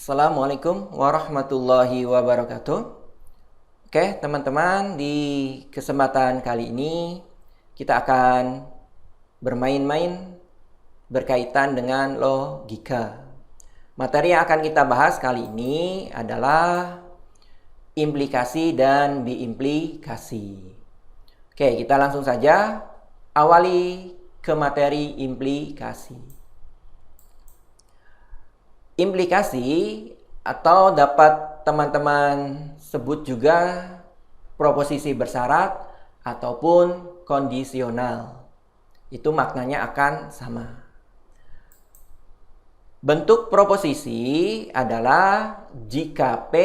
Assalamualaikum warahmatullahi wabarakatuh. Oke, teman-teman, di kesempatan kali ini kita akan bermain-main berkaitan dengan logika. Materi yang akan kita bahas kali ini adalah implikasi dan biimplikasi. Oke, kita langsung saja awali ke materi implikasi. Implikasi atau dapat teman-teman sebut juga proposisi bersyarat ataupun kondisional. Itu maknanya akan sama. Bentuk proposisi adalah jika P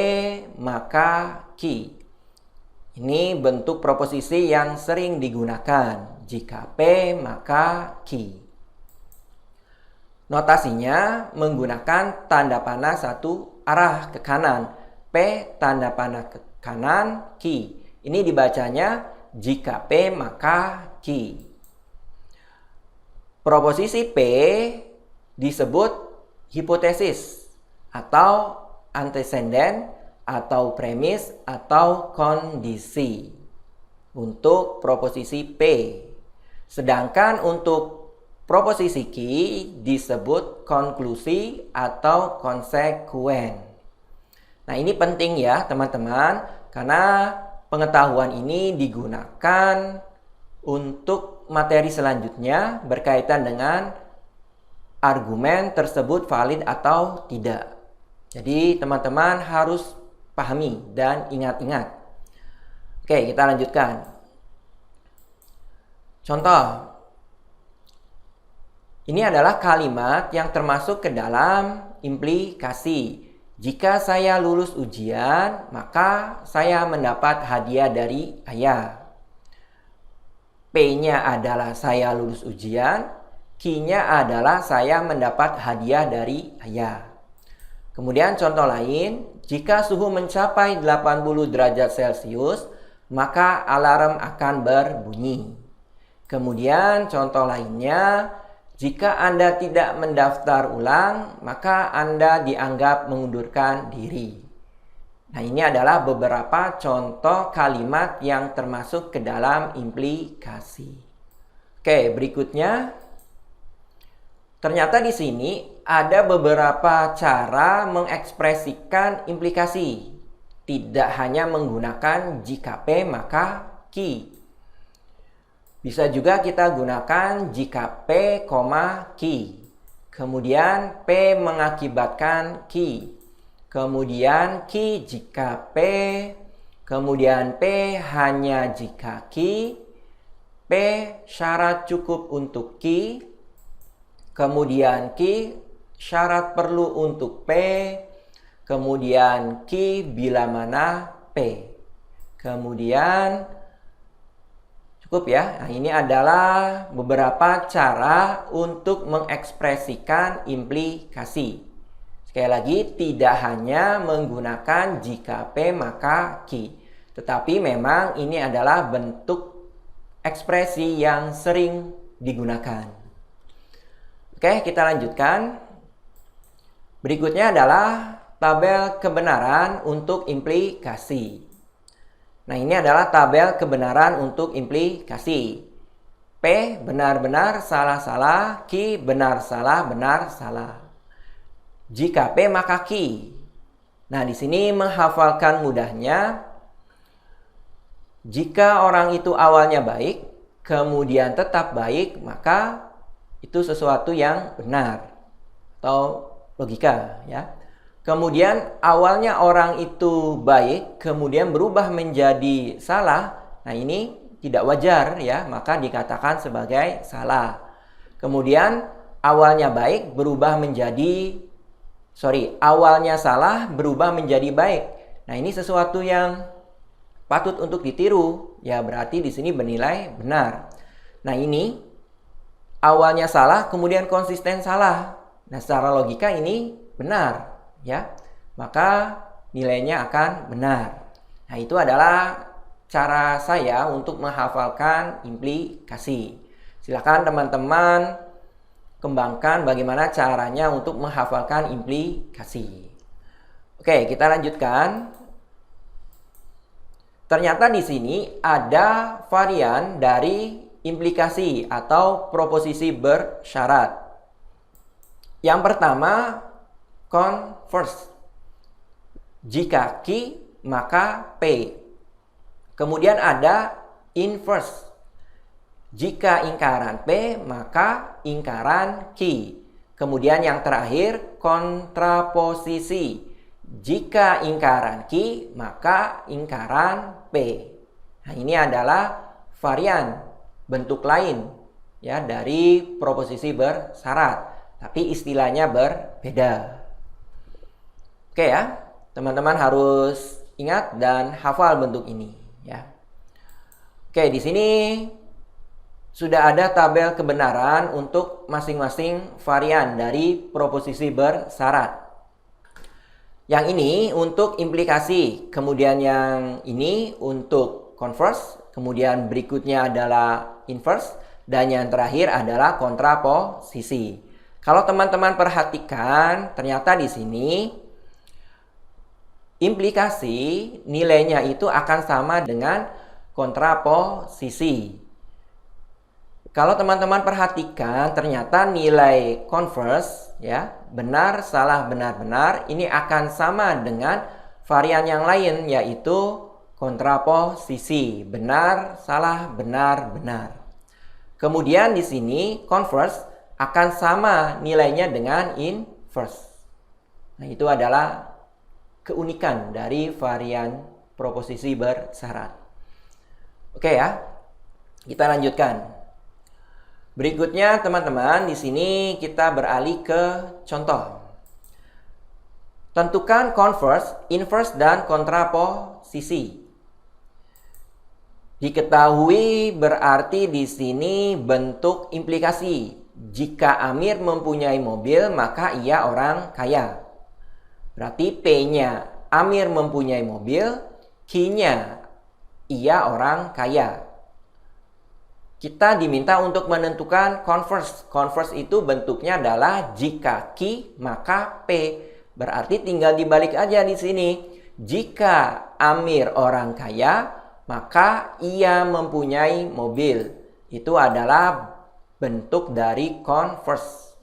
maka Q. Ini bentuk proposisi yang sering digunakan. Jika P maka Q. Notasinya menggunakan tanda panah satu arah ke kanan. P tanda panah ke kanan, Q. Ini dibacanya jika P maka Q. Proposisi P disebut hipotesis atau antecedent atau premis atau kondisi untuk proposisi P. Sedangkan untuk proposisi Q disebut konklusi atau konsekuen. Nah, ini penting ya teman-teman, karena pengetahuan ini digunakan untuk materi selanjutnya berkaitan dengan argumen tersebut valid atau tidak. Jadi teman-teman harus pahami dan ingat-ingat. Oke, kita lanjutkan. Contoh. Ini adalah kalimat yang termasuk ke dalam implikasi. Jika saya lulus ujian, maka saya mendapat hadiah dari ayah. P-nya adalah saya lulus ujian, Q-nya adalah saya mendapat hadiah dari ayah. Kemudian contoh lain, jika suhu mencapai 80 derajat Celcius, maka alarm akan berbunyi. Kemudian contoh lainnya, jika Anda tidak mendaftar ulang, maka Anda dianggap mengundurkan diri. Nah, ini adalah beberapa contoh kalimat yang termasuk ke dalam implikasi. Oke, berikutnya. Ternyata di sini ada beberapa cara mengekspresikan implikasi. Tidak hanya menggunakan jika P maka Q. Bisa juga kita gunakan jika P, Q. Kemudian P mengakibatkan Q. Kemudian Q jika P. Kemudian P hanya jika Q. P syarat cukup untuk Q. Kemudian Q syarat perlu untuk P. Kemudian Q bila mana P. Kemudian cukup ya. Nah, ini adalah beberapa cara untuk mengekspresikan implikasi. Sekali lagi, tidak hanya menggunakan jika P maka Q. Tetapi memang ini adalah bentuk ekspresi yang sering digunakan. Oke, kita lanjutkan. Berikutnya adalah tabel kebenaran untuk implikasi. Nah, ini adalah tabel kebenaran untuk implikasi. P benar-benar salah-salah, Q benar-salah, benar-salah. Jika P maka Q. Nah, di sini menghafalkan mudahnya. Jika orang itu awalnya baik, kemudian tetap baik, maka itu sesuatu yang benar atau logika ya. Kemudian awalnya orang itu baik, kemudian berubah menjadi salah. Nah, ini tidak wajar ya, maka dikatakan sebagai salah. Kemudian awalnya baik berubah menjadi awalnya salah berubah menjadi baik. Nah, ini sesuatu yang patut untuk ditiru. Ya, berarti di sini bernilai benar. Nah, ini awalnya salah, kemudian konsisten salah. Nah, secara logika ini benar. Ya, maka nilainya akan benar. Nah, itu adalah cara saya untuk menghafalkan implikasi. Silakan teman-teman kembangkan bagaimana caranya untuk menghafalkan implikasi. Oke, kita lanjutkan. Ternyata di sini ada varian dari implikasi atau proposisi bersyarat. Yang pertama, converse. Jika Q, maka P. Kemudian ada inverse. Jika ingkaran P, maka ingkaran Q. Kemudian yang terakhir, kontraposisi. Jika ingkaran Q, maka ingkaran P. Nah, ini adalah varian bentuk lain ya dari proposisi bersyarat, tapi istilahnya berbeda. Oke ya, teman-teman harus ingat dan hafal bentuk ini ya. Oke, di sini sudah ada tabel kebenaran untuk masing-masing varian dari proposisi bersyarat. Yang ini untuk implikasi, kemudian yang ini untuk converse, kemudian berikutnya adalah inverse, dan yang terakhir adalah kontraposisi. Kalau teman-teman perhatikan, ternyata di sini implikasi nilainya itu akan sama dengan kontraposisi. Kalau teman-teman perhatikan, ternyata nilai converse ya, benar, salah, benar, benar, ini akan sama dengan varian yang lain, yaitu kontraposisi. Benar, salah, benar, benar. Kemudian di sini converse akan sama nilainya dengan inverse. Nah, itu adalah keunikan dari varian proposisi bersyarat. Oke ya, kita lanjutkan. Berikutnya teman-teman, di sini kita beralih ke contoh. Tentukan converse, inverse, dan kontraposisi. Diketahui berarti di sini bentuk implikasi. Jika Amir mempunyai mobil, maka ia orang kaya. Berarti P-nya Amir mempunyai mobil, Q-nya ia orang kaya. Kita diminta untuk menentukan converse. Converse itu bentuknya adalah jika Q maka P. Berarti tinggal dibalik aja di sini. Jika Amir orang kaya, maka ia mempunyai mobil. Itu adalah bentuk dari converse.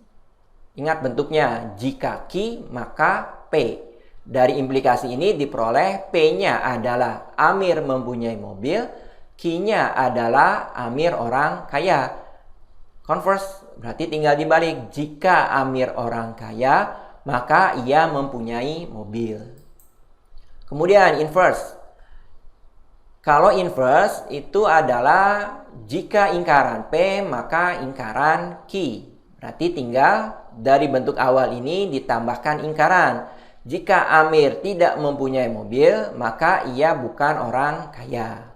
Ingat bentuknya, jika Q maka P. Dari implikasi ini diperoleh P-nya adalah Amir mempunyai mobil, Q-nya adalah Amir orang kaya. Converse berarti tinggal dibalik. Jika Amir orang kaya, maka ia mempunyai mobil. Kemudian inverse. Kalau inverse itu adalah jika ingkaran P, maka ingkaran Q. Berarti tinggal dari bentuk awal ini ditambahkan ingkaran. Jika Amir tidak mempunyai mobil, maka ia bukan orang kaya.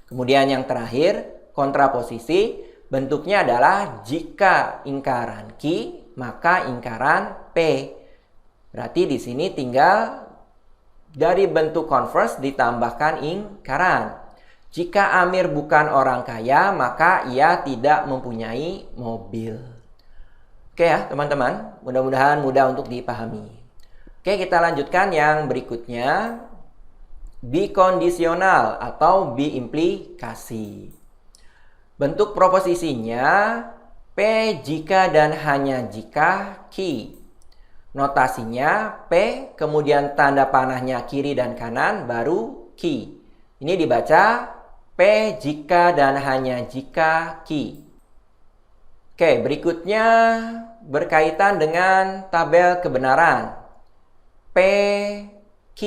Kemudian yang terakhir, kontraposisi, bentuknya adalah jika ingkaran Q, maka ingkaran P. Berarti di sini tinggal dari bentuk converse ditambahkan ingkaran. Jika Amir bukan orang kaya, maka ia tidak mempunyai mobil. Oke ya teman-teman, mudah-mudahan mudah untuk dipahami. Oke, kita lanjutkan yang berikutnya. Bikondisional atau biimplikasi. Bentuk proposisinya P jika dan hanya jika Q. Notasinya P, kemudian tanda panahnya kiri dan kanan, baru Q. Ini dibaca P jika dan hanya jika Q. Oke, berikutnya berkaitan dengan tabel kebenaran. P, Q.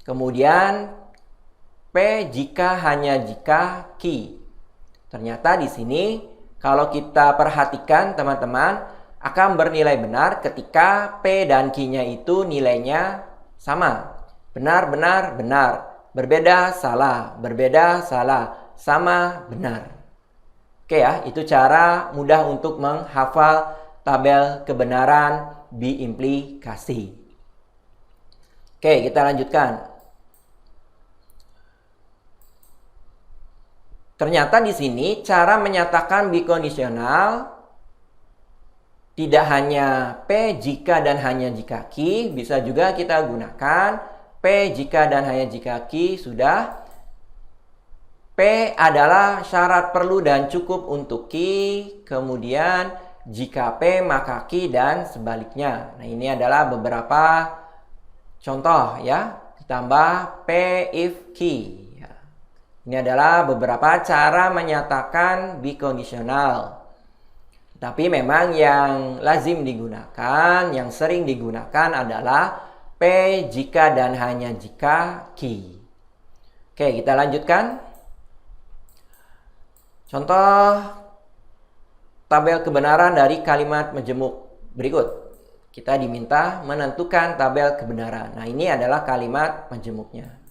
Kemudian P jika hanya jika Q. Ternyata di sini kalau kita perhatikan teman-teman akan bernilai benar ketika P dan Q-nya itu nilainya sama. Benar, benar, benar. Berbeda, salah. Berbeda, salah. Sama, benar. Oke ya, itu cara mudah untuk menghafal tabel kebenaran biimplikasi. Oke, kita lanjutkan. Ternyata di sini cara menyatakan bikondisional Tidak hanya P jika dan hanya jika ki, bisa juga kita gunakan P jika dan hanya jika ki sudah. P adalah syarat perlu dan cukup untuk ki, kemudian jika P maka ki dan sebaliknya. Nah, ini adalah beberapa contoh ya, ditambah P if ki. Ini adalah beberapa cara menyatakan bikondisional. Tapi memang yang lazim digunakan, yang sering digunakan adalah P jika dan hanya jika ki. Oke, kita lanjutkan. Contoh tabel kebenaran dari kalimat majemuk berikut. Kita diminta menentukan tabel kebenaran. Nah, ini adalah kalimat majemuknya.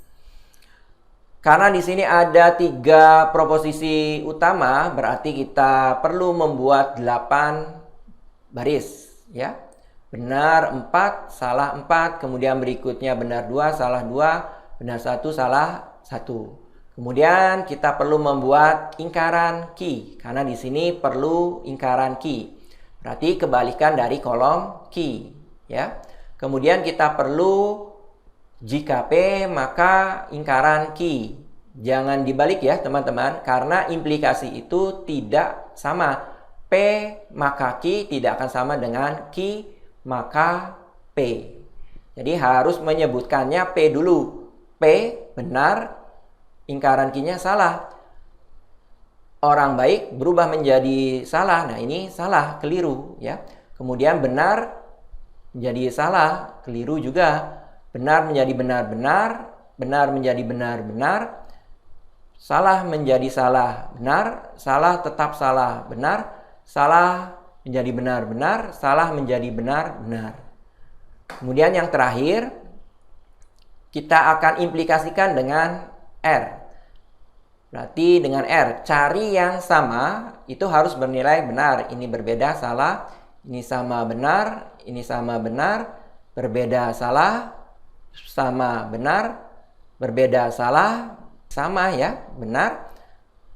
Karena di sini ada 3 proposisi utama, berarti kita perlu membuat 8 baris, ya. Benar 4, salah 4, kemudian berikutnya benar 2, salah 2, benar 1, salah 1. Kemudian kita perlu membuat ingkaran ki, karena di sini perlu ingkaran ki. Berarti kebalikan dari kolom ki, ya. Kemudian kita perlu jika P maka ingkaran ki. Jangan dibalik ya teman-teman, karena implikasi itu tidak sama. P maka ki tidak akan sama dengan ki maka P. Jadi harus menyebutkannya P dulu. P benar, ingkaran ki-nya salah. Orang baik berubah menjadi salah. Nah, ini salah, keliru ya. Kemudian benar menjadi salah, keliru juga. Benar menjadi benar-benar, benar menjadi benar-benar, salah menjadi salah benar, salah tetap salah benar, salah menjadi benar-benar, salah menjadi benar-benar. Kemudian yang terakhir, kita akan implikasikan dengan R. Berarti dengan R, cari yang sama itu harus bernilai benar. Ini berbeda salah, ini sama benar, ini sama benar, berbeda salah, sama benar, berbeda salah, sama ya, benar,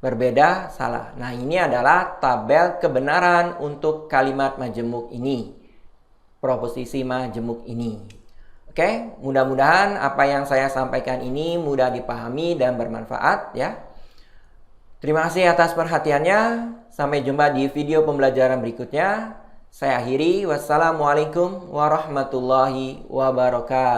berbeda salah. Nah, ini adalah tabel kebenaran untuk kalimat majemuk ini. Proposisi majemuk ini. Oke, mudah-mudahan apa yang saya sampaikan ini mudah dipahami dan bermanfaat ya. Terima kasih atas perhatiannya. Sampai jumpa di video pembelajaran berikutnya. Saya akhiri. Wassalamualaikum warahmatullahi wabarakatuh.